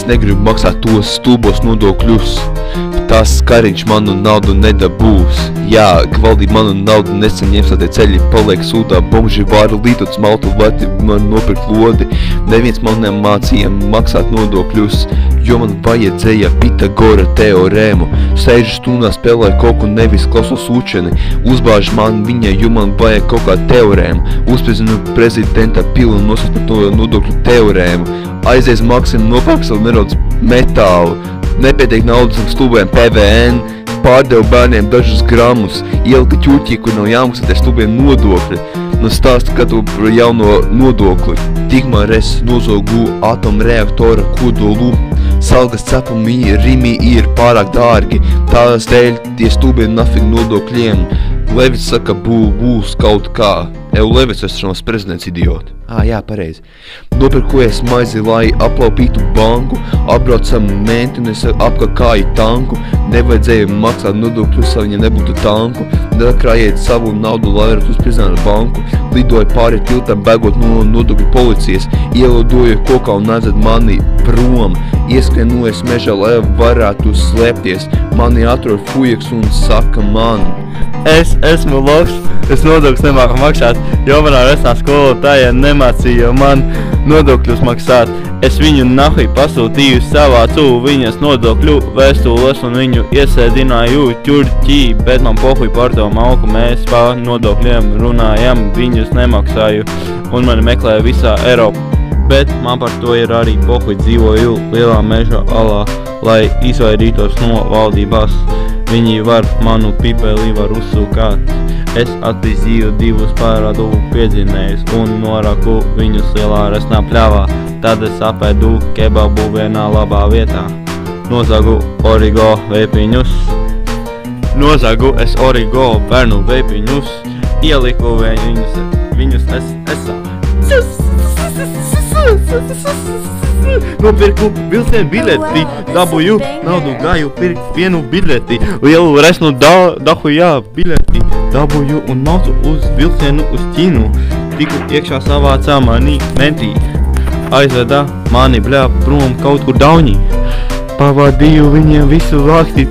negribu maksāt tos stulbos nodokļus. Tas kariņš manu naudu nedabūs. Jā, ka valdība manu naudu nesaņems, lai tie ceļi paliek sūdā. Bomži vāru lītot smaltu, leti man nopirkt lodi. Neviens man nemācīja maksāt nodokļus, jo man vajadzēja Pitagora teorēmu. 6 stundā spēlēju koku, nevis klausos učeni. Uzbāž man viņa, jo man vajag kaut kā teorēmu. Uzprizinu prezidenta pilu un nosauc par to nodokļu teorēmu. Aizies maksim, nopērk savu nerodz metālu. Nepietiek naudas un stulbiem PVN, pārdevu bērniem dažus gramus, ielika ķurķī, kur nav jāmaksā tie stulbiem nodokļi. Nu stāstu katru par jauno nodokli. Tikmēr es nozogu atomreaktora kodolu. Salgas cepumi Rimī ir pārāk dārgi, tās dēļ tie stulbie nafig nodokļiem. Levits saka, būs kaut kā. Levits esmu prezidents idioti. Jā, pareizi. Nopirkojies maizi, lai aplaupītu banku, apbraucam mentunes, apkakāju tanku. Nevajadzēja maksāt nodokļus, lai viņam nebūtu tanku. Nekrājiet savu naudu, lai varat uzprizināt banku. Lidoju pāri tiltam, bēgot no nodokļu policijas. Ielodoju kokā un aizved mani prom. Ieskrienojies mežā, lai varētu slēpties. Mani atrod fujaks un saka man. Es esmu loks, es nodokļus nemāku maksāt, jo manā resnā skolotāja nemācīja man nodokļus maksāt. Es viņu nahui pasūtīju, savācu viņas nodokļu vēstules un viņu iesēdināju ķurķī, bet man pohuj par to malku, mēs par nodokļiem runājam, viņus nemaksāju un mani meklēja visā Eiropā. Bet man par to ir arī pohuj, dzīvoju lielā meža alā, lai izvairītos no valdībās. Viņi var manu pipeli var uzsūkāt. Es atvizīju 2 parādu piedzinējus un noraku viņus lielā resnā pļavā. Tad es apēdu kebabu vienā labā vietā. Nozagu origo veipiņus. Nozagu es origo bērnu veipiņus. Ieliku viņus esā. Nopirku vilcienu bileti, dabūju naudu, gāju pirkt vienu bileti, lielu resnu dahujā bileti, dabūju un maucu uz vilcienu uz Ķīnu. Tiku iekšā savācā mani mentī, aizveda mani bļā prom kaut kur Daunī. Pavadīju viņiem visu vakti,